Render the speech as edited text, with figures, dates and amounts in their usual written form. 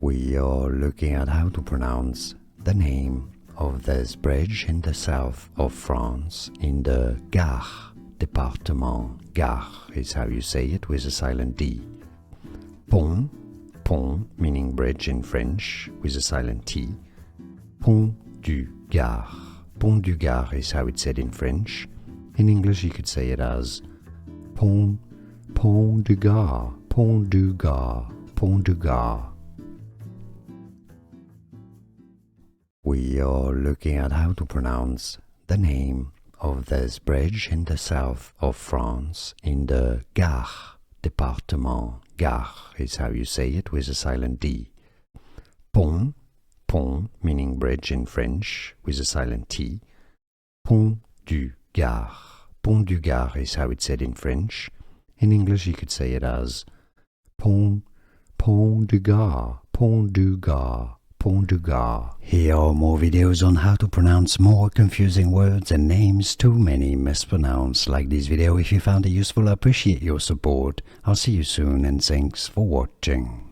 We are looking at how to pronounce the name of this bridge in the south of France, in the Gard department. Gard is how you say it with a silent D. Pont, pont meaning bridge in French with a silent T. Pont du Gard. Pont du Gard is how it's said in French. In English you could say it as Pont du Gard, Pont du Gard, Pont du Gard. We are looking at how to pronounce the name of this bridge in the south of France, in the Gard department. Gard is how you say it with a silent D. Pont, pont meaning bridge in French with a silent T. Pont du Gard. Pont du Gard is how it's said in French. In English you could say it as Pont du Gard, Pont du Gard, Pont du Gard. Here are more videos on how to pronounce more confusing words and names too many mispronounced. Like this video if you found it useful. I appreciate your support. I'll see you soon and thanks for watching.